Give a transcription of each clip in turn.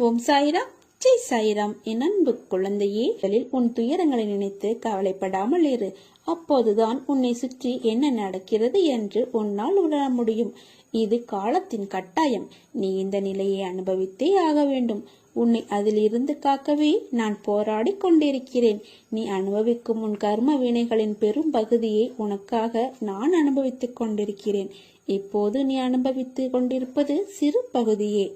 ஓம் சாய்ராம், ஜெய் சாய்ராம். என் அன்பு குழந்தையே, உன் துயரங்களை நினைத்து கவலைப்படாமல் இரு. அப்போதுதான் உன்னை சுற்றி என்ன நடக்கிறது என்று உன்னால் உணர முடியும். இது காலத்தின் கட்டாயம். நீ இந்த நிலையை அனுபவித்தே ஆக வேண்டும். உன்னை அதிலிருந்து காக்கவே நான் போராடி கொண்டிருக்கிறேன். நீ அனுபவிக்கும் உன் கர்ம வினைகளின் பெரும் பகுதியை உனக்காக நான் அனுபவித்துக் கொண்டிருக்கிறேன். இப்போது நீ அனுபவித்துக் கொண்டிருப்பது சிறு பகுதியே.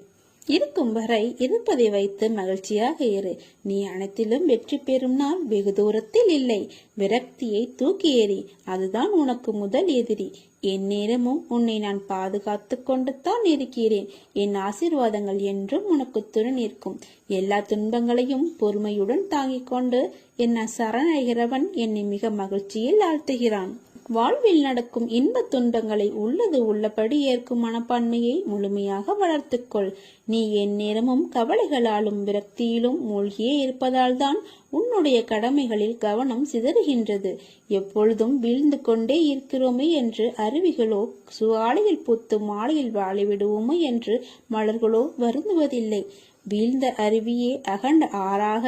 இருக்கும் வரை இருப்பதை வைத்து மகிழ்ச்சியாக இரு. நீ அனைத்திலும் வெற்றி பெறும் நாள் வெகு தூரத்தில் இல்லை. விரக்தியை தூக்கி எறி. அதுதான் உனக்கு முதல் எதிரி. என் நேரமும் உன்னை நான் பாதுகாத்து கொண்டு தான் இருக்கிறேன். என் ஆசீர்வாதங்கள் என்றும் உனக்கு துணை நிற்கும். எல்லா துன்பங்களையும் பொறுமையுடன் தாங்கிக் கொண்டு என்னை சரணடைகிறவன் என்னை மிக மகிழ்ச்சியில் ஆழ்த்துகிறான். வாழ்வில் நடக்கும் இன்ப துன்பங்களை உள்ளது உள்ளபடி ஏற்கும் மனப்பான்மையை முழுமையாக வளர்த்துக்கொள். நீ என் நேரமும் கவலைகளாலும் விரக்தியிலும் மூழ்கியே இருப்பதால் தான் உன்னுடைய கடமைகளில் கவனம் சிதறுகின்றது. எப்பொழுதும் வீழ்ந்து கொண்டே இருக்கிறோமே என்று அருவிகளோ, சுவாலையில் பூத்து மாலையில் வாழிவிடுவோமே என்று மலர்களோ வருந்துவதில்லை. வீழ்ந்த அருவியே அகண்ட ஆறாக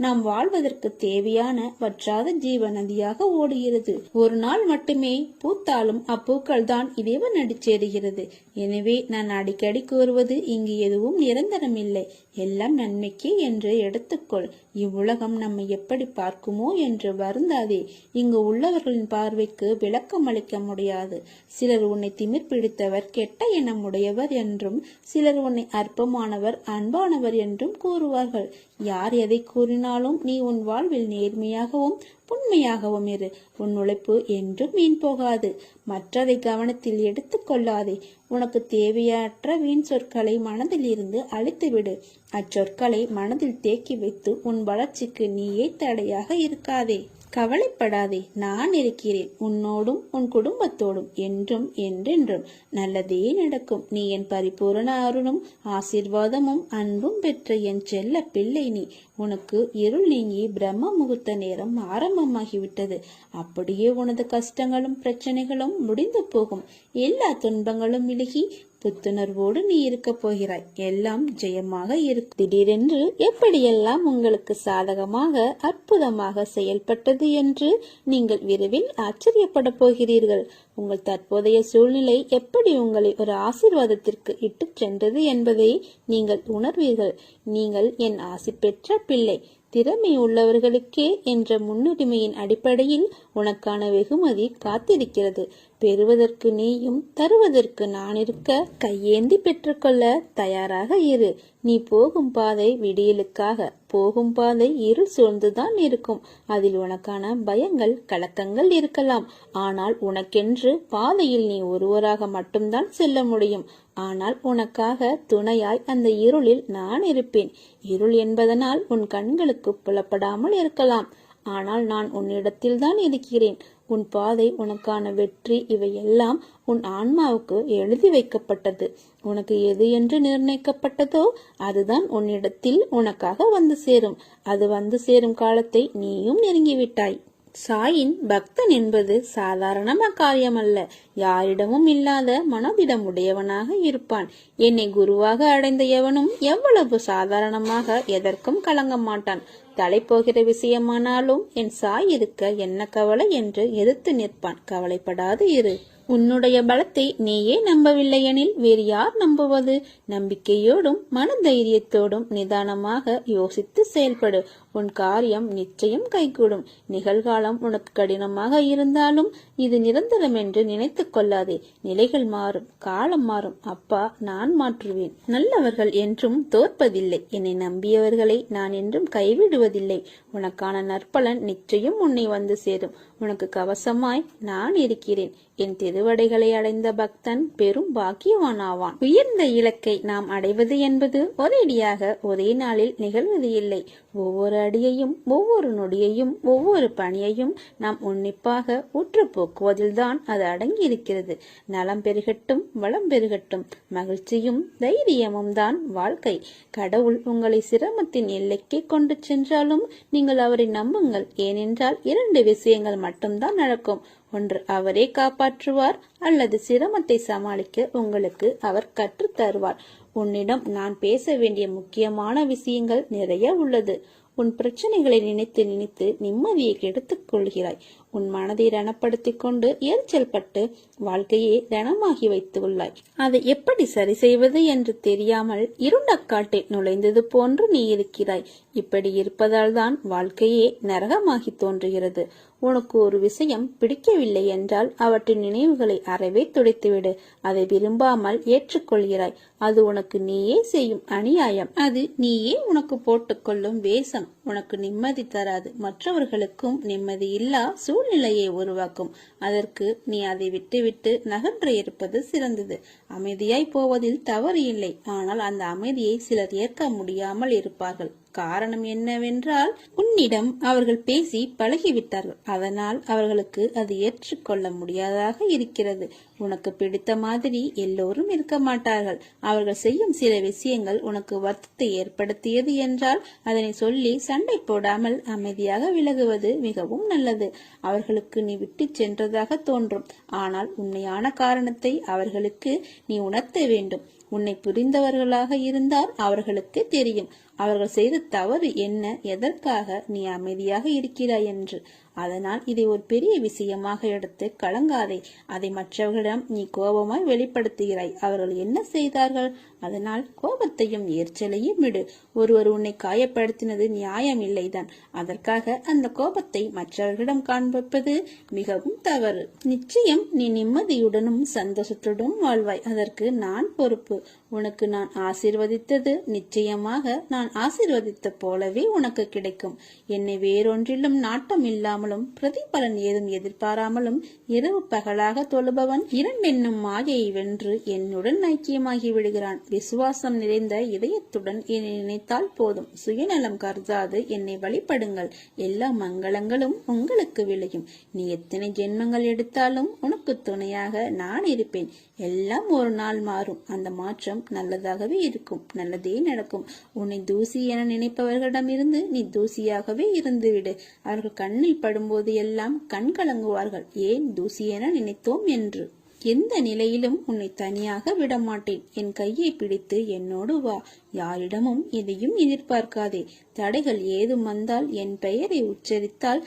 நாம் வாழ்வதற்கு தேவையான வற்றாத ஜீவ நதியாக ஓடுகிறது. ஒரு நாள் மட்டுமே பூத்தாலும் அப்பூக்கள் தான் இறைவன் அடிச்சேருகிறது. எனவே நான் அடிக்கடி கூறுவது, இங்கு எதுவும் நிரந்தரம் இல்லை, எல்லாம் நன்மைக்கே என்று எடுத்துக்கொள். இவ்வுலகம் நம்மை எப்படி பார்க்குமோ என்று வருந்தாதே. இங்கு உள்ளவர்களின் பார்வைக்கு விளக்கம் அளிக்க முடியாது. சிலர் உன்னை திமிர் பிடித்தவர், கெட்ட எண்ணம் உடையவர் என்றும், சிலர் உன்னை அற்பமானவர், அன்பானவர் என்றும் கூறுவார்கள். யார் எதை கூறினாலும் நீ உன் வாழ்வில் நேர்மையாகவும் உண்மையாகவும் இரு. உன் உழைப்பு என்றும் வீண் போகாது. மற்றதை கவனத்தில் எடுத்துக் கொள்ளாதே. உனக்கு தேவையற்ற வீண் சொற்களை மனதில் இருந்து அழித்துவிடு. அச்சொற்களை மனதில் தேக்கி வைத்து உன் வளர்ச்சிக்கு நீயே தடையாக இருக்காதே. கவலைப்படாதே, நான் இருக்கிறேன். உன்னோடும் உன் குடும்பத்தோடும் என்றும் என்றென்றும் நல்லதே நடக்கும். நீ என் பரிபூரண அருளும் ஆசீர்வாதமும் அன்பும் பெற்ற என் செல்ல பிள்ளை. நீ உனக்கு இருள் நீங்கி பிரம்ம முகூர்த்த நேரம் ஆரம்பமாகிவிட்டது. அப்படியே உனது கஷ்டங்களும் பிரச்சனைகளும் முடிந்து போகும். எல்லா துன்பங்களும் விலகி புத்துணர்வோடு நீ இருக்க போகிறாய். எல்லாம் ஜெயமாக இருக்கும். திடீரென்று எப்படியெல்லாம் உங்களுக்கு சாதகமாக அற்புதமாக செயல்பட்டது என்று நீங்கள் விரைவில் ஆச்சரியப்பட போகிறீர்கள். உங்கள் தற்போதைய சூழ்நிலை எப்படி உங்களை ஒரு ஆசீர்வாதத்திற்கு இட்டு சென்றது என்பதை நீங்கள் உணர்வீர்கள். நீங்கள் என் ஆசி பெற்ற பிள்ளை. திறமை உள்ளவர்களுக்கே என்ற முன்னுரிமையின் அடிப்படையில் உனக்கான வெகுமதி காத்திருக்கிறது. பெறுவதற்கு நீயும் தருவதற்கு நான் இருக்க கையேந்தி பெற்றுக்கொள்ள தயாராக இரு. நீ போகும் பாதை விடியலுக்காக, போகும் பாதை இருள் சூழ்ந்துதான் இருக்கும். அதில் உனக்கான பயங்கள் கலக்கங்கள் இருக்கலாம். ஆனால் உனக்கென்று பாதையில் நீ ஒருவராக மட்டும்தான் செல்ல முடியும். ஆனால் உனக்காக துணையாய் அந்த இருளில் நான் இருப்பேன். இருள் என்பதனால் உன் கண்களுக்கு புலப்படாமல் இருக்கலாம். ஆனால் நான் உன்னிடத்தில் தான் இருக்கிறேன். உன் பாதை, உனக்கான வெற்றி, இவையெல்லாம் உன் ஆன்மாவுக்கு எழுதி வைக்கப்பட்டது. உனக்கு எது என்று நிர்ணயிக்கப்பட்டதோ அதுதான் உன்னிடத்தில் உனக்காக வந்து சேரும். அது வந்து சேரும் காலத்தை நீயும் நெருங்கிவிட்டாய். சாயின் பக்தன் என்பது சாதாரண காரியமல்ல. யாரிடமும் இல்லாத மனதிடம் உடையவனாக இருப்பான். என்னை குருவாக அடைந்த எவனும் எவ்வளவு சாதாரணமாக எதற்கும் கலங்க மாட்டான். தலை போகிற விஷயமானாலும் என் சாய் இருக்க என்ன கவலை என்று எதிர்த்து நிற்பான். கவலைப்படாது இரு. உன்னுடைய பலத்தை நீயே நம்பவில்லை எனில் வேறு யார் நம்புவது? நம்பிக்கையோடும் மன தைரியத்தோடும் நிதானமாக யோசித்து செயல்படு. உன் காரியம் நிச்சயம் கைகூடும். நிகழ்காலம் உனக்கு கடினமாக இருந்தாலும் இது நிரந்தரம் என்று நினைத்து கொள்ளாதே. நிலைகள் மாறும், காலம் மாறும். அப்பா, நான் மாற்றுவேன். நல்லவர்கள் என்றும் தோற்பதில்லை. என்னை நம்பியவர்களை நான் என்றும் கைவிடுவதில்லை. உனக்கான நற்பலன் நிச்சயம் உன்னை வந்து சேரும். உனக்கு கவசமாய் நான் இருக்கிறேன். என் திருவடைகளை அடைந்த பக்தன் பெரும் பாக்கியவான் ஆவான். உயர்ந்த இலக்கை நாம் அடைவது என்பது ஒரேடியாக ஒரே நாளில் நிகழ்வது இல்லை. ஒவ்வொரு அடியையும், ஒவ்வொரு நொடியையும், ஒவ்வொரு பணியையும் நாம் உன்னிப்பாக உற்று போக்குவதில்தான் அது அடங்கி இருக்கிறது. நலம் பெருகட்டும், வளம் பெருகட்டும். மகிழ்ச்சியும் தைரியமும் தான் வாழ்க்கை. கடவுள் உங்களை சிரமத்தின் எல்லைக்கே கொண்டு சென்றாலும் நீங்கள் அவரை நம்புங்கள். ஏனென்றால் 2 விஷயங்கள் மட்டும்தான் நடக்கும். ஒன்று அவரே காப்பாற்றுவார், அல்லது சிரமத்தை சமாளிக்க உங்களுக்கு அவர் கற்றுத் தருவார். உன்னிடம் நான் பேச வேண்டிய முக்கியமான விஷயங்கள் நிறைய உள்ளது. உன் பிரச்சனைகளை நினைத்து நினைத்து நிம்மதியை கெடுத்துக் கொள்கிறாய். உன் மனதை ரணப்படுத்திக் கொண்டு எரிச்சல் பட்டு வாழ்க்கையை ரணமாகி வைத்து உள்ளாய். அதை எப்படி சரி செய்வது என்று தெரியாமல் இருண்ட காட்டில் நுழைந்தது போன்று நீ இருக்கிறாய். இப்படி இருப்பதால் தான் வாழ்க்கையே நரகமாகி தோன்றுகிறது. உனக்கு ஒரு விஷயம் பிடிக்கவில்லை என்றால் அவற்றின் நினைவுகளை அறவே துடைத்துவிடு. அதை விரும்பாமல் ஏற்றுக்கொள்கிறாய். அது உனக்கு நீயே செய்யும் அநியாயம். அது நீயே உனக்கு போட்டுக்கொள்ளும் வேஷம். உனக்கு நிம்மதி தராது, மற்றவர்களுக்கும் நிம்மதி இல்லா சூழ்நிலையை உருவாக்கும். அதற்கு நீ அதை விட்டுவிட்டு நகன்று இருப்பது சிறந்தது. அமைதியாய் போவதில் தவறு இல்லை. ஆனால் அந்த அமைதியை சிலர் ஏற்க முடியாமல் இருப்பார்கள். காரணம் என்னவென்றால், உன்னிடம் அவர்கள் பேசி பழகிவிட்டார்கள். அதனால் அவர்களுக்கு அது ஏற்றுக்கொள்ள முடியாததாக இருக்கிறது. உனக்கு பிடித்த மாதிரி எல்லோரும் இருக்க மாட்டார்கள். அவர்கள் செய்யும் சில விஷயங்கள் உனக்கு வருத்தத்தை ஏற்படுத்தியது என்றால் அதனை சொல்லி சண்டை போடாமல் அமைதியாக விலகுவது மிகவும் நல்லது. அவர்களுக்கு நீ விட்டு சென்றதாக தோன்றும். ஆனால் உண்மையான காரணத்தை அவர்களுக்கு நீ உணர்த்த வேண்டும். உன்னை புரிந்தவர்களாக இருந்தால் அவர்களுக்கு தெரியும் அவர்கள் செய்த தவறு என்ன, எதற்காக நீ அமைதியாக இருக்கிறாய் என்று. அதனால் இதை ஒரு பெரிய விஷயமாக எடுத்து கலங்காதே. அதை மற்றவர்களிடம் நீ கோபமாய் வெளிப்படுத்துகிறாய். அவர்கள் என்ன செய்தார்கள்? அதனால் கோபத்தையும் எரிச்சலையும் விடு. ஒருவர் உன்னை காயப்படுத்தினது நியாயம் இல்லைதான். அதற்காக அந்த கோபத்தை மற்றவர்களிடம் காண்பிப்பது மிகவும் தவறு. நிச்சயம் நீ நிம்மதியுடனும் சந்தோஷத்துடனும் வாழ்வாய். அதற்கு நான் பொறுப்பு. உனக்கு நான் ஆசீர்வதித்தது நிச்சயமாக நான் ஆசீர்வதித்த போலவே உனக்கு கிடைக்கும். என்னை வேறொன்றிலும் நாட்டம் இல்லாமலும் பிரதிபலன் ஏதும் எதிர்பாராமலும் இரவு பகலாக தொழுபவன் இரண்டென்னும் மாயையை வென்று என்னுடன் ஐக்கியமாகி விடுகிறான். விசுவாசம் நிறைந்த இதயத்துடன் என்னை நினைத்தால் போதும். சுயநலம் கருதாது என்னை வழிபடுங்கள். எல்லா மங்களங்களும் உங்களுக்கு விளையும். நீ எத்தனை ஜென்மங்கள் எடுத்தாலும் உனக்கு துணையாக நான் இருப்பேன். எல்லாம் ஒரு நாள் மாறும். அந்த மாற்றம் நல்லதாகவே இருக்கும். நல்லதே நடக்கும். உன்னை தூசி என நினைப்பவர்களிடமிருந்து நீ தூசியாகவே இருந்துவிடு. அவர்கள் கண்ணில் படும்போது எல்லாம் கண் கலங்குவார்கள். ஏன் தூசி என நினைத்தோம் என்று. எந்த நிலையிலும் உன்னை தனியாக விடமாட்டேன். என் கையை பிடித்து என்னோடு வா. யாரிடமும் எதையும் எதிர்பார்க்காதே. தடைகள் ஏதும் வந்தால் என் பெயரை உச்சரித்தால்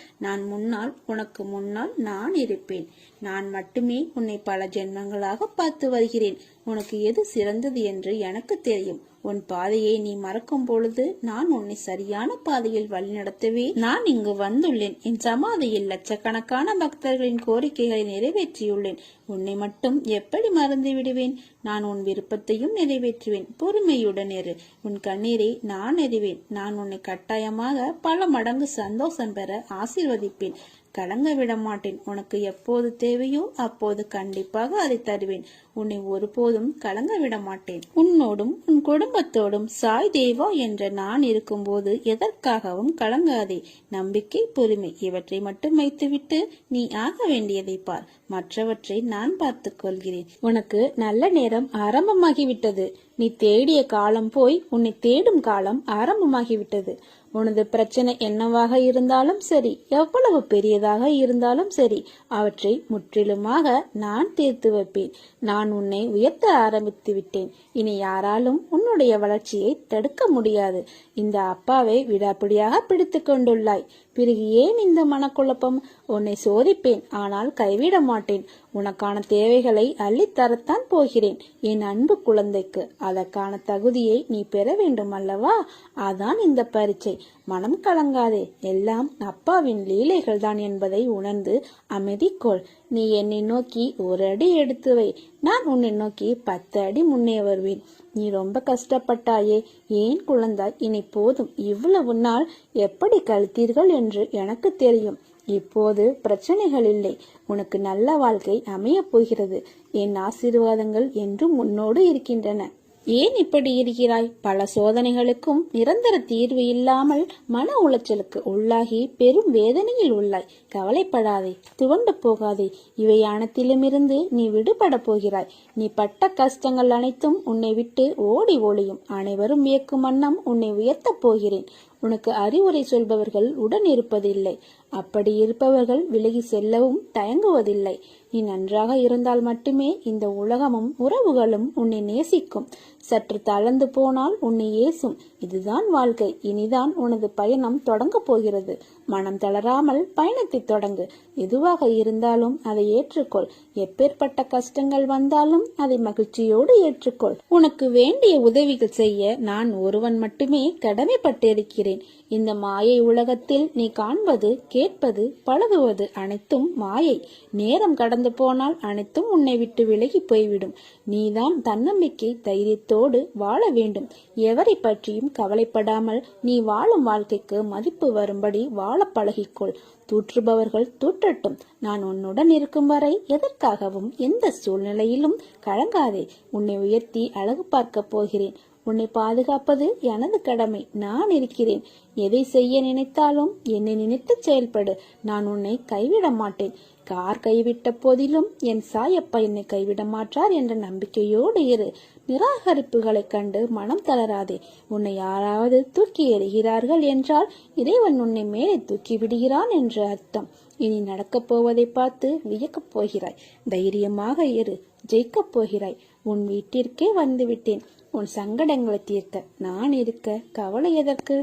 உனக்கு முன்னால் நான் இருப்பேன். நான் மட்டுமே உன்னை பல ஜென்மங்களாக பார்த்து வருகிறேன். உனக்கு எது சிறந்தது என்று எனக்கு தெரியும். உன் பாதையை நீ மறக்கும் பொழுது நான் உன்னை சரியான பாதையில் வழிநடத்தவே நான் இங்கு வந்துள்ளேன். என் சமாதியில் லட்சக்கணக்கான பக்தர்களின் கோரிக்கைகளை நிறைவேற்றியுள்ளேன். உன்னை மட்டும் எப்படி மறந்து விடுவேன்? நான் உன் விருப்பத்தையும் நிறைவேற்றுவேன். பொறுமையுடன் இரு. உன் கண்ணீரை நான் அறிவேன். நான் உன்னை கட்டாயமாக பல மடங்கு சந்தோஷம் பெற ஆசீர்வதிப்பேன். கலங்க விட மாட்டேன். உனக்கு எப்போது தேவையோ அப்போது கண்டிப்பாக அதை தருவேன். உன்னை ஒருபோதும் கலங்க விட மாட்டேன். உன்னோடும் உன் குடும்பத்தோடும் சாய் தேவா என்ற நான் இருக்கும்போது எதற்காகவும் கலங்காதே. நம்பிக்கை, பொறுமை இவற்றை மட்டும் வைத்துவிட்டு நீ ஆக வேண்டியதை பார். மற்றவற்றை நான் பார்த்துக் கொள்கிறேன். உனக்கு நல்ல நேரம் ஆரம்பமாகிவிட்டது. நீ தேடிய காலம் போய் உன்னை தேடும் காலம் ஆரம்பமாகிவிட்டது. உனது பிரச்சனை என்னவாக இருந்தாலும் சரி, எவ்வளவு பெரியதாக இருந்தாலும் சரி, அவற்றை முற்றிலுமாக நான் தீர்த்து வைப்பேன். நான் உன்னை உயர்த்த ஆரம்பித்து விட்டேன். இனி யாராலும் உன்னுடைய வளர்ச்சியை தடுக்க முடியாது. இந்த அப்பாவை விடாப்பிடியாக பிடித்து கொண்டுள்ளாய். பிறகு ஏன் இந்த மனக்குழப்பம்? உன்னை சோதிப்பேன், ஆனால் கைவிட மாட்டேன். உனக்கான தேவைகளை அள்ளித்தரத்தான் போகிறேன். என் அன்பு குழந்தைக்கு அதற்கான தகுதியை நீ பெற வேண்டும் அல்லவா? அதான் இந்த பரீட்சை. மனம் கலங்காதே. எல்லாம் அப்பாவின் லீலைகள் தான் என்பதை உணர்ந்து அமைதி கொள். நீ என்னை நோக்கி ஒரு அடி எடுத்து வை. நான் உன்னை நோக்கி 10 அடி முன்னே வருவேன். நீ ரொம்ப கஷ்டப்பட்டாயே. ஏன் குழந்தாய்? இனி போதும். இவ்வளவு நாள் எப்படி கழித்தீர்கள் என்று எனக்கு தெரியும். இப்போது பிரச்சனைகள் இல்லை. உனக்கு நல்ல வாழ்க்கை அமையப் போகிறது. என் ஆசீர்வாதங்கள் என்றும் உன்னோடு இருக்கின்றன. ஏன் இப்படி இருக்கிறாய்? பல சோதனைகளுக்கும் நிரந்தர தீர்வு இல்லாமல் மன உளைச்சலுக்கு உள்ளாகி பெரும் வேதனையில் உள்ளாய். கவலைப்படாதே, துவண்டு போகாதே. இவை அனைத்திலுமிருந்து நீ விடுபட போகிறாய். நீ பட்ட கஷ்டங்கள் அனைத்தும் உன்னை விட்டு ஓடி ஒளியும். அனைவரும் வியக்கும் வண்ணம் உன்னை உயர்த்தப் போகிறேன். உனக்கு அறிவுரை சொல்பவர்கள் உடன் இருப்பதில்லை. அப்படி இருப்பவர்கள் விலகி செல்லவும் தயங்குவதில்லை. நீ நன்றாக இருந்தால் மட்டுமே இந்த உலகமும் உறவுகளும் உன்னை நேசிக்கும். சற்று தளர்ந்து போனால் உன்னை ஏசும். இதுதான் வாழ்க்கை. இனிதான் உனது பயணம் தொடங்க போகிறது. மனம் தளராமல் பயணத்தை தொடங்கு. எதுவாக இருந்தாலும் அதை ஏற்றுக்கொள். எப்பேற்பட்ட கஷ்டங்கள் வந்தாலும் அதை மகிழ்ச்சியோடு ஏற்றுக்கொள். உனக்கு வேண்டிய உதவிகள் செய்ய நான் ஒருவன் மட்டுமே கடமைப்பட்டிருக்கிறேன். இந்த மாயை உலகத்தில் நீ காண்பது, கேட்பது, பழகுவது அனைத்தும் மாயை. நேரம் கடந்து போனால் அனைத்தும் உன்னை விட்டு விலகி போய்விடும். நீதான் தன்னம்பிக்கை தைரியத்தோடு வாழ வேண்டும். எவரை பற்றியும் கவலைப்படாமல் நீ வாழும் வாழ்க்கைக்கு மதிப்பு வரும்படி வாழ பழகிக்கொள். தூற்றுபவர்கள் தூற்றட்டும். நான் உன்னுடன் இருக்கும் வரை எதற்காகவும் எந்த சூழ்நிலையிலும் கலங்காதே. உன்னை உயர்த்தி அழகு பார்க்க போகிறேன். உன்னை பாதுகாப்பது எனது கடமை. நான் இருக்கிறேன். எதை செய்ய நினைத்தாலும் என்னை நினைத்து செயல்படு. நான் உன்னை கைவிட மாட்டேன். கார் கைவிட்ட போதிலும் என் சாயப்பா என்னை கைவிட மாட்டார் என்ற நம்பிக்கையோடு இரு. நிராகரிப்புகளை கண்டு மனம் தளராதே. உன்னை யாராவது தூக்கி எறிகிறார்கள் என்றால் இறைவன் உன்னை மேலே தூக்கி விடுகிறான் என்று அர்த்தம். இனி நடக்கப் போவதை பார்த்து வியக்கப் போகிறாய். தைரியமாக இரு. ஜெயிக்கப் போகிறாய். உன் வீட்டிற்கே வந்துவிட்டேன். உன் சங்கடங்களை தீர்க்க நான் இருக்க கவலை எதற்கு?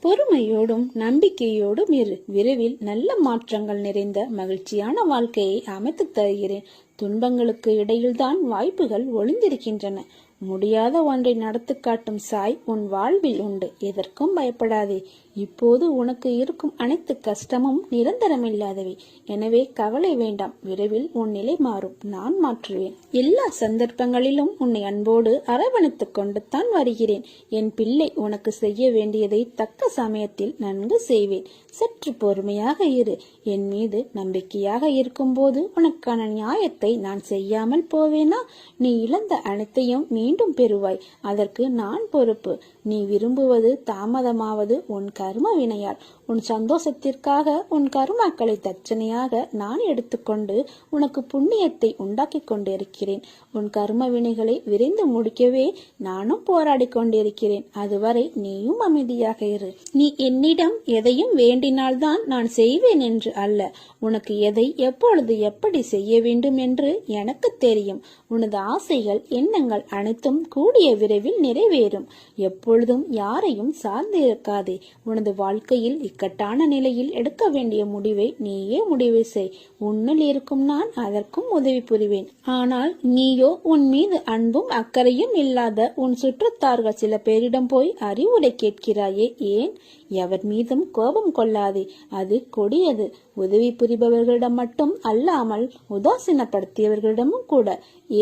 பொறுமையோடும் நம்பிக்கையோடும் இரு. விரைவில் நல்ல மாற்றங்கள் நிறைந்த மகிழ்ச்சியான வாழ்க்கையை அமைத்து தருகிறேன். துன்பங்களுக்கு இடையில்தான் வாய்ப்புகள் ஒளிந்திருக்கின்றன. முடியாத ஒன்றை நடத்து காட்டும் சாய் உன் வாழ்வில் உண்டு. எதற்கும் பயப்படாதே. இப்போது உனக்கு இருக்கும் அனைத்து கஷ்டமும் நிரந்தரமில்லாதவை. எனவே கவலை வேண்டாம். விரைவில் உன் நிலை மாறும். நான் மாற்றுவேன். எல்லா சந்தர்ப்பங்களிலும் உன்னை அன்போடு அரவணைத்துக் கொண்டு தான் வருகிறேன். என் பிள்ளை, உனக்கு செய்ய வேண்டியதை தக்க சமயத்தில் நன்கு செய்வேன். சற்று பொறுமையாக இரு. என் மீது நம்பிக்கையாக இருக்கும் போது உனக்கான நியாயத்தை நான் செய்யாமல் போவேனா? நீ இழந்த அனைத்தையும் மீண்டும் பெறுவாய். அதற்கு நான் பொறுப்பு. நீ விரும்புவது தாமதமாவது உன் கர்ம வினையால். உன் சந்தோஷத்திற்காக உன் கர்மாக்களை தட்சணையாக நான் எடுத்துக்கொண்டு உனக்கு புண்ணியத்தை உண்டாக்கி கொண்டிருக்கிறேன். உன் கர்ம வினைகளை விரைந்து முடிக்கவே நானும் போராடி கொண்டிருக்கிறேன். அதுவரை நீயும் அமைதியாக இரு. நீ என்னிடம் எதையும் வேண்டினால்தான் நான் செய்வேன் என்று அல்ல. உனக்கு எதை எப்பொழுது எப்படி செய்ய வேண்டும் என்று எனக்கு தெரியும். உனது ஆசைகள் எண்ணங்கள் அனைத்தும் கூடிய விரைவில் நிறைவேறும். எப்பொழுதும் யாரையும் சார்ந்து இருக்காதே. உனது வாழ்க்கையில் இக்கட்டான நிலையில் எடுக்க வேண்டிய முடிவை நீயே முடிவு செய். உன்னில் இருக்கும் நான் அதற்கும் உதவி புரிவேன். ஆனால் நீயோ உன் மீது அன்பும் அக்கறையும் இல்லாத உன் சுற்றத்தார்கள் சில பேரிடம் போய் அறிவுரை கேட்கிறாயே, ஏன்? எவர் மீதும் கோபம் கொள்ளாதே. அது கொடியது. உதவி புரிபவர்களிடம் மட்டும் அல்லாமல் உதாசீனப்படுத்தியவர்களிடமும் கூட.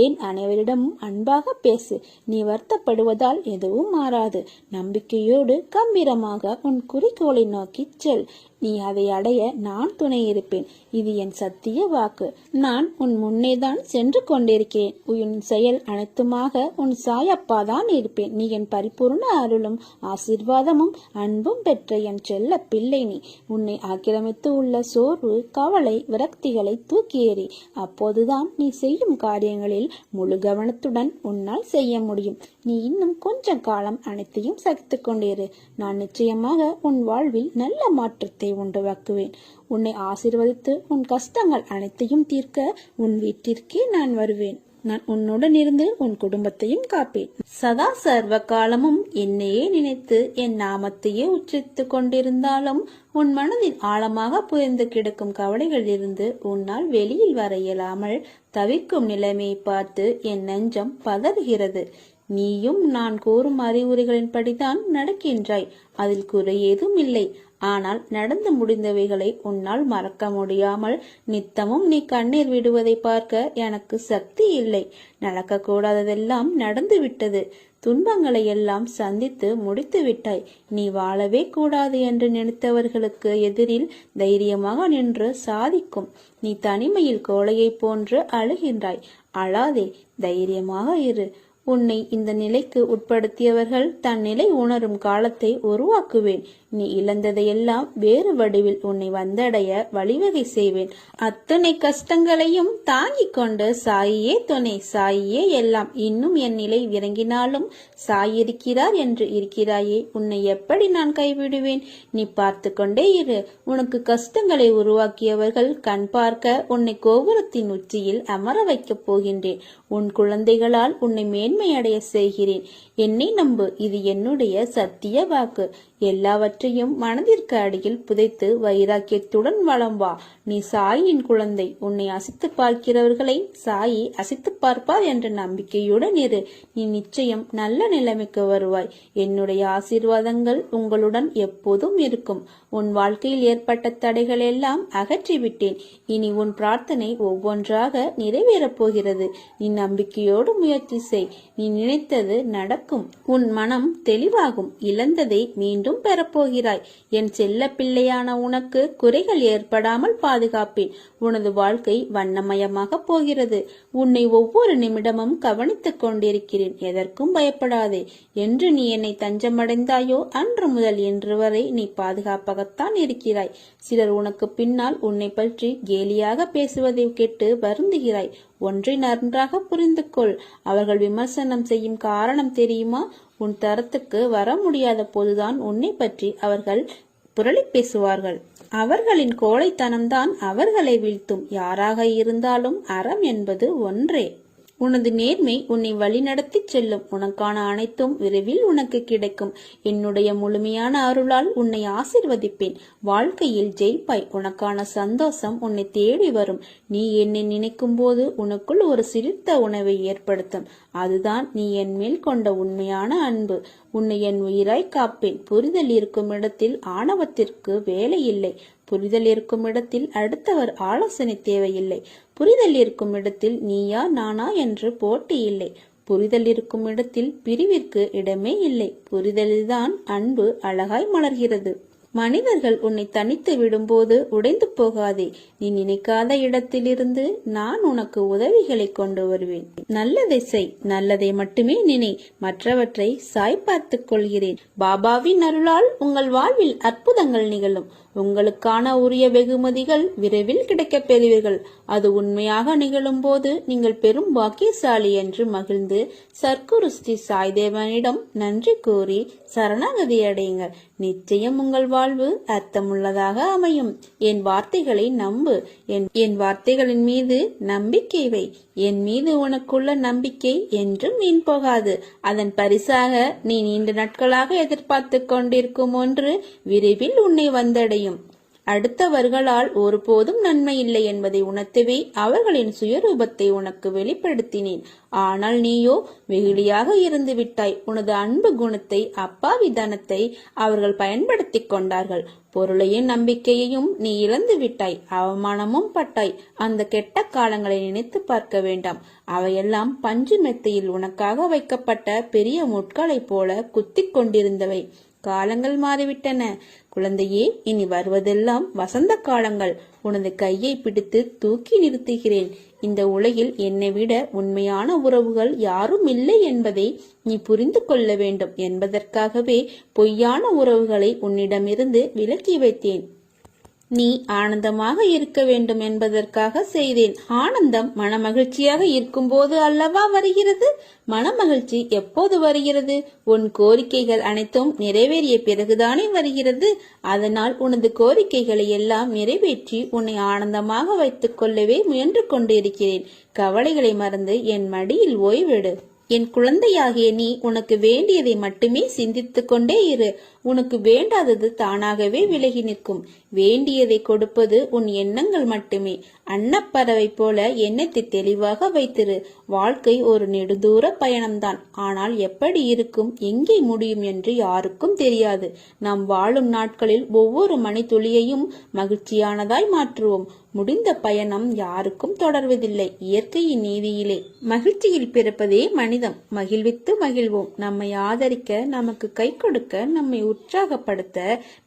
ஏன் அனைவரிடமும் அன்பாக பேசு. நீ வருத்தப்படுவதால் எதுவும் மாறாது. நம்பிக்கையோடு கம்பீரமாக உன் குறிக்கோளை நோக்கி செல். நீ அதை அடைய நான் துணை இருப்பேன். இது என் சத்திய வாக்கு. நான் உன் முன்னேதான் சென்று கொண்டிருக்கிறேன். உன் செயல் அனைத்துமாக உன் சாயப்பா தான் இருப்பேன். நீ என் பரிபூர்ண அருளும் ஆசீர்வாதமும் அன்பும் பெற்ற என் செல்ல பிள்ளை. நீ உன்னை ஆக்கிரமித்து உள்ள சோர்வு, கவலை, விரக்திகளை தூக்கி எறி. அப்போதுதான் நீ செய்யும் காரியங்களில் முழு கவனத்துடன் உன்னால் செய்ய முடியும். நீ இன்னும் கொஞ்சம் காலம் அனைத்தையும் சகித்துக் கொண்டிரு. நான் நிச்சயமாக உன் வாழ்வில் நல்ல மாற்றத்தை உண்டாக்குவேன். உன்னை ஆசீர்வதித்து உன் கஷ்டங்கள் அனைத்தையும் தீர்க்க உன் வீட்டிற்கே நான் வருவேன். நான் உன்னுடன் இருந்து உன் குடும்பத்தையும் காப்பேன். சதா சர்வ காலமும் என்னையே நினைத்து என் நாமத்தையே உச்சரித்து கொண்டிருந்தாலும் உன் மனதில் ஆழமாக புரிந்து கிடக்கும் கவலைகளில் இருந்து உன்னால் வெளியில் வர இயலாமல் தவிர்க்கும் நிலைமையை பார்த்து என் நெஞ்சம் பதறுகிறது. நீயும் நான் கூறும் அறிவுரைகளின்படிதான் நடக்கின்றாய். அதில் குறை ஏதும் இல்லை. ஆனால் நடந்து முடிந்தவைகளை உன்னால் மறக்க முடியாமல் நித்தமும் நீ கண்ணீர் விடுவதை பார்க்க எனக்கு சக்தி இல்லை. நடக்கக்கூடாததெல்லாம் நடந்து விட்டது. துன்பங்களை எல்லாம் சந்தித்து முடித்து விட்டாய். நீ வாழவே கூடாது என்று நினைத்தவர்களுக்கு எதிரில் தைரியமாக நின்று சாதிக்கும். நீ தனிமையில் கோழையை போன்று அழுகின்றாய். அழாதே, தைரியமாக இரு. உன்னை இந்த நிலைக்கு உட்படுத்தியவர்கள் தன் நிலை உணரும் காலத்தை உருவாக்குவேன். நீ இழந்ததையெல்லாம் வேறு வடிவில் உன்னை வந்தடைய வழிவகை செய்வேன். அத்தனை கஷ்டங்களையும் தாங்கிக் கொண்டு சாயியே துணை, சாயியே எல்லாம். இன்னும் என் நிலை இறங்கினாலும் சாய் இருக்கிறார் என்று இருக்கிறாயே, உன்னை எப்படி நான் கைவிடுவேன்? நீ பார்த்து கொண்டே இரு. உனக்கு கஷ்டங்களை உருவாக்கியவர்கள் கண் பார்க்க உன்னை கோபுரத்தின் உச்சியில் அமர வைக்கப் போகின்றேன். உன் குழந்தைகளால் உன்னை மேன்மையடைய செய்கிறேன். என்னை நம்பு, இது என்னுடைய சத்திய வாக்கு. எல்லாவற்றையும் மனதிற்கு அடியில் புதைத்து வைராக்கியத்துடன் வலம் வா. நீ சாயின் குழந்தை. உன்னை அசித்து பார்க்கிறவர்களை சாயி அசித்து பார்ப்பார் என்ற நம்பிக்கையுடன் இரு. நீ நிச்சயம் நல்ல நிலைமைக்கு வருவாய். என்னுடைய ஆசீர்வாதங்கள் உங்களுடன் எப்போதும் இருக்கும். உன் வாழ்க்கையில் ஏற்பட்ட தடைகள் எல்லாம் அகற்றிவிட்டேன். இனி உன் பிரார்த்தனை ஒவ்வொன்றாக நிறைவேறப் போகிறது. நீ நம்பிக்கையோடு முயற்சி செய். நீ நினைத்தது நடக்கும். உன் மனம் தெளிவாகும். இழந்ததை மீண்டும் பெறப்போகிறாய். என் செல்ல பிள்ளையான உனக்கு குறைகள் ஏற்படாமல் பாதுகாப்பேன். உனது வாழ்க்கை வண்ணமயமாக போகிறது. உன்னை ஒவ்வொரு நிமிடமும் கவனித்துக் கொண்டிருக்கிறேன். எதற்கும் பயப்படாதே. என்று நீ என்னை தஞ்சமடைந்தாயோ அன்று முதல் இன்று வரை நீ பாதுகாப்பாகத்தான் இருக்கிறாய். சிலர் உனக்கு பின்னால் உன்னை பற்றி கேலியாக பேசுவதை கேட்டு வருந்துகிறாய். ஒன்றை நன்றாக புரிந்து கொள். அவர்கள் விமர்சனம் செய்யும் காரணம் தெரியுமா? உன் தரத்துக்கு வர முடியாத போதுதான் உன்னை பற்றி அவர்கள் புரளி பேசுவார்கள். அவர்களின் கோழைத்தனம்தான் அவர்களை வீழ்த்தும். யாராக இருந்தாலும் அறம் என்பது ஒன்றே. உனது நேர்மை உன்னை வழிநடத்தி செல்லும். உனக்கான அனைத்தும் விரைவில் உனக்கு கிடைக்கும். என்னுடைய முழுமையான அருளால் உன்னை ஆசிர்வதிப்பேன். வாழ்க்கையில் ஜெயிப்பாய். உனக்கான சந்தோஷம் உன்னை தேடி வரும். நீ என்னை நினைக்கும் போது உனக்குள் ஒரு சிரித்த உணவை ஏற்படுத்தும். அதுதான் நீ என் மேல் கொண்ட உண்மையான அன்பு. உன்னை என் உயிராய் காப்பேன். புரிதல் இருக்கும் இடத்தில் ஆணவத்திற்கு வேலை இல்லை. புரிதல் இருக்கும் இடத்தில் அடுத்தவர் ஆலோசனை தேவையில்லை. புரிதல் இருக்கும் இடத்தில் நீயா நானா என்று போட்டி இல்லை. புரிதல் இருக்கும் இடத்தில் பிரிவிற்கு இடமே இல்லை. புரிதலில்தான் அன்பு அழகாய் மலர்கிறது. மனிதர்கள் உன்னை தனித்து விடும்போது உடைந்து போகாதே. நீ நினைக்காத இடத்திலிருந்து நான் உனக்கு உதவிகளை கொண்டு வருவேன். நல்லதை செய். நல்லதை மட்டுமே நினை. மற்றவற்றை சாய் பார்த்துக் கொள்கிறேன். பாபாவின் அருளால் உங்கள் வாழ்வில் அற்புதங்கள் நிகழும். உங்களுக்கான உரிய வெகுமதிகள் விரைவில் கிடைக்கப் பெறுவீர்கள். அது உண்மையாக நிகழும் போது நீங்கள் பெரும் பாக்கியசாலி என்று மகிழ்ந்து சர்க்குரு ஸ்ரீ சாய்தேவனிடம் நன்றி கூறி சரணாகதி அடையுங்கள். நிச்சயம் உங்கள் வாழ்வு அர்த்தமுள்ளதாக அமையும். என் வார்த்தைகளை நம்பு. என் வார்த்தைகளின் மீது நம்பிக்கை வை. என் மீது உனக்குள்ள நம்பிக்கை என்றும் வீண் போகாது. அதன் பரிசாக நீ நீண்ட நாட்களாக எதிர்பார்த்து கொண்டிருக்கும் ஒன்று விரைவில் உன்னை வந்தடையும். அடுத்தவர்களால் ஒருபோதும் நன்மை இல்லை என்பதை உணர்த்தவே அவர்களின் சுயரூபத்தை உனக்கு வெளிப்படுத்தினேன். ஆனால் நீயோ வெகுளியாக இருந்து விட்டாய். உனது அன்பு குணத்தை, அப்பாவி தனத்தை அவர்கள் பயன்படுத்தி கொண்டார்கள். பொருளையும் நம்பிக்கையையும் நீ இழந்து விட்டாய். அவமானமும் பட்டாய். அந்த கெட்ட காலங்களை நினைத்து பார்க்க வேண்டாம். அவையெல்லாம் பஞ்சு மெத்தையில் உனக்காக வைக்கப்பட்ட பெரிய முட்களைப் போல குத்திக் கொண்டிருந்தவை. காலங்கள் மாறிவிட்டன குழந்தையே. இனி வருவதெல்லாம் வசந்த காலங்கள். உனது கையை பிடித்து தூக்கி நிறுத்துகிறேன். இந்த உலகில் என்னை விட உண்மையான உறவுகள் யாரும் இல்லை என்பதை நீ புரிந்து கொள்ள வேண்டும் என்பதற்காகவே பொய்யான உறவுகளை உன்னிடமிருந்து விலக்கி வைத்தேன். நீ ஆனந்தமாக இருக்க வேண்டும் என்பதற்காக செய்தேன். ஆனந்தம் மனமகிழ்ச்சியாக இருக்கும் போது அல்லவா வருகிறது? மனமகிழ்ச்சி எப்போது வருகிறது? உன் கோரிக்கைகள் அனைத்தும் நிறைவேறிய பிறகுதானே வருகிறது. அதனால் உனது கோரிக்கைகளை எல்லாம் நிறைவேற்றி உன்னை ஆனந்தமாக வைத்துக் கொள்ளவே முயன்று கொண்டிருக்கிறேன். கவலைகளை மறந்து என் மடியில் ஓய்வெடு. என் குழந்தையாகிய நீ உனக்கு வேண்டியதை மட்டுமே சிந்தித்து கொண்டே இரு. உனக்கு வேண்டாதது தானாகவே விலகி நிற்கும். வேண்டியதை கொடுப்பது உன் எண்ணங்கள் மட்டுமே. அன்னப்பறவை போல எண்ணத்தை தெளிவாக வைத்திரு. வாழ்க்கை ஒரு நெடுதூர பயணம்தான். ஆனால் எப்படி இருக்கும், எங்கே முடியும் என்று யாருக்கும் தெரியாது. நாம் வாழும் நாட்களில் ஒவ்வொரு மணித்துளியையும் மகிழ்ச்சியானதாய் மாற்றுவோம். முடிந்த பயணம் யாருக்கும் தொடர்வதில்லை. இயற்கையின் நீதியிலே மகிழ்ச்சியில் பிறப்பதே மனிதம். மகிழ்வித்து மகிழ்வோம். நம்மை ஆதரிக்க, நமக்கு கை கொடுக்க, நம்மை உற்சாகப்படுத்த,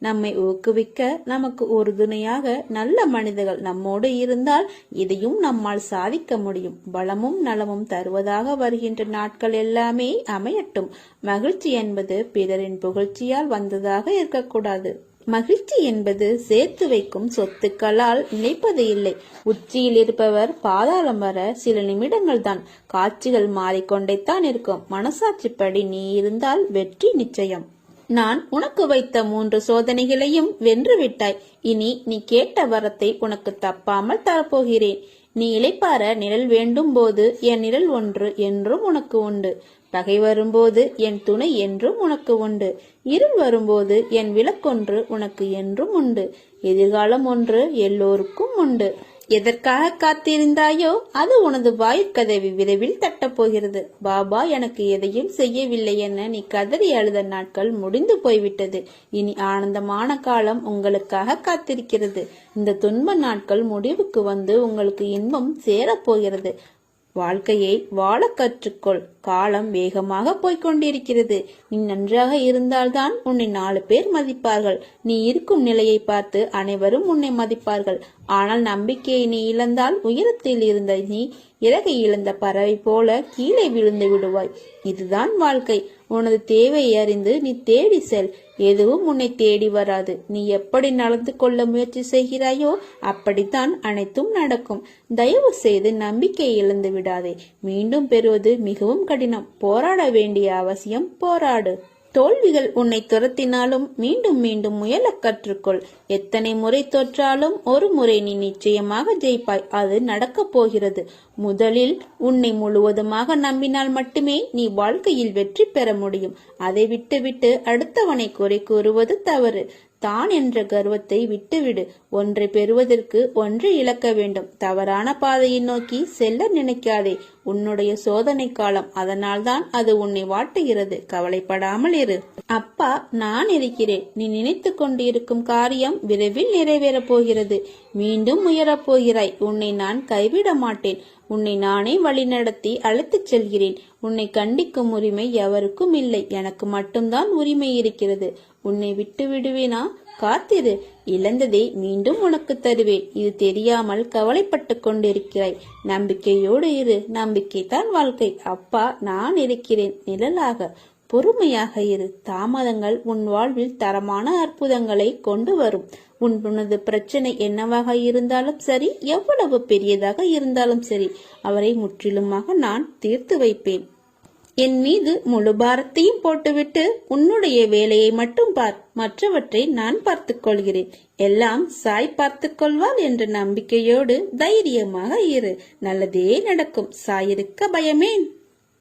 நம்மை ஊக்குவிக்க, நமக்கு ஒரு துணையாக நல்ல மனிதர்கள் நம்மோடு இருந்தால் இதையும் நம்மால் சாதிக்க முடியும். பலமும் நலமும் தருவதாக வருகின்ற நாட்கள் எல்லாமே அமையட்டும். மகிழ்ச்சி என்பது பிறரின் புகழ்ச்சியால் வந்ததாக இருக்கக்கூடாது. மகிழ்ச்சி என்பது சேர்த்து வைக்கும் சொத்துக்களால் நினைப்பது இல்லை. உச்சியில் இருப்பவர் பாதாளம் வர சில நிமிடங்கள் தான். காட்சிகள் மாறிக்கொண்டேத்தான் இருக்கும். மனசாட்சிப்படி நீ இருந்தால் வெற்றி நிச்சயம். நான் உனக்கு வைத்த 3 சோதனைகளையும் வென்று விட்டாய். இனி நீ கேட்ட வரத்தை உனக்கு தப்பாமல் தரப்போகிறேன். நீ இளைப்பாற நிழல் வேண்டும் போது என் நிழல் ஒன்று என்றும் உனக்கு உண்டு. பகை வரும்போது என் துணை என்றும் உனக்கு உண்டு. இருள் வரும்போது என் விளக்கொன்று உனக்கு என்றும் உண்டு. எதிர்காலம் ஒன்று எல்லோருக்கும் உண்டு. எதற்காக காத்திருந்தாயோ அது உனது வாயுக்கதவி விரைவில் தட்டப்போகிறது. பாபா எனக்கு எதையும் செய்யவில்லை என நீ கதறி அழுத நாட்கள் முடிந்து போய்விட்டது. இனி ஆனந்தமான காலம் உங்களுக்காக காத்திருக்கிறது. இந்த துன்ப நாட்கள் முடிவுக்கு வந்து உங்களுக்கு இன்பம் சேரப்போகிறது. வாழ்க்கையை வாழ கற்றுக்கொள். காலம் வேகமாக போய்கொண்டிருக்கிறது. நீ நன்றாக இருந்தால்தான் உன்னை 4 பேர் மதிப்பார்கள். நீ இருக்கும் நிலையை பார்த்து அனைவரும் உன்னை மதிப்பார்கள். ஆனால் நம்பிக்கையை நீ இழந்தால் உயரத்தில் இருந்த நீ இறகை இழந்த பறவை போல கீழே விழுந்து விடுவாய். இதுதான் வாழ்க்கை. உனது தேவையை அறிந்து நீ தேடி செல். எதுவும் உன்னை தேடி வராது. நீ எப்படி நடந்து கொள்ள முயற்சி செய்கிறாயோ அப்படித்தான் அனைத்தும் நடக்கும். தயவு செய்து நம்பிக்கை இழந்து விடாதே. மீண்டும் பெறுவது மிகவும் கடினம். போராட வேண்டிய அவசியம். போராடு. தோல்விகள் உன்னை துரத்தினாலும் மீண்டும் மீண்டும் முயல கற்றுக்கொள். எத்தனை முறை தோற்றாலும் ஒரு முறை நீ நிச்சயமாக ஜெயிப்பாய். அது நடக்கப் போகிறது. முதலில் உன்னை முழுவதுமாக நம்பினால் மட்டுமே நீ வாழ்க்கையில் வெற்றி பெற முடியும். அதை விட்டுவிட்டு அடுத்தவனை குறை கூறுவது தவறு. தான் என்ற கர்வத்தை விட்டுவிடு. ஒன்றை பெறுவதற்கு ஒன்றை இழக்க வேண்டும். தவறான பாதையை நோக்கி செல்ல நினைக்காதே. உன்னுடைய சோதனை காலம். அதனால்தான் அது உன்னை வாட்டுகிறது. கவலைப்படாமல் இரு. அப்பா நான் இருக்கிறேன். நீ நினைத்து கொண்டிருக்கும் காரியம் விரைவில் நிறைவேறப் போகிறது. மீண்டும் உயரப் போகிறாய். உன்னை நான் கைவிட மாட்டேன். உன்னை நானே வழிநடத்தி அழைத்துச் செல்கிறேன். உன்னை கண்டிக்கும் உரிமை எவருக்கும் இல்லை. எனக்கு மட்டும்தான் உரிமை இருக்கிறது. உன்னை விட்டு விடுவேனா? காத்திரு. இழந்ததை மீண்டும் உனக்கு தருவேன். இது தெரியாமல் கவலைப்பட்டு கொண்டிருக்கிறாய். நம்பிக்கையோடு இரு. நம்பிக்கைதான் வாழ்க்கை. அப்பா நான் இருக்கிறேன் நிழலாக. பொறுமையாக இரு. தாமதங்கள் உன் வாழ்வில் தரமான அற்புதங்களை கொண்டு வரும். உனது பிரச்சனை என்னவாக இருந்தாலும் சரி, எவ்வளவு பெரியதாக இருந்தாலும் சரி, அவரை முற்றிலுமாக நான் தீர்த்து வைப்பேன். என் மீது முழு பாரத்தையும் போட்டுவிட்டு உன்னுடைய வேலையை மட்டும் பார். மற்றவற்றை நான் பார்த்துக் கொள்கிறேன். எல்லாம் சாய் பார்த்துக் கொள்வாள் என்ற நம்பிக்கையோடு தைரியமாக இரு. நல்லதே நடக்கும். சாயிருக்க பயமேன்.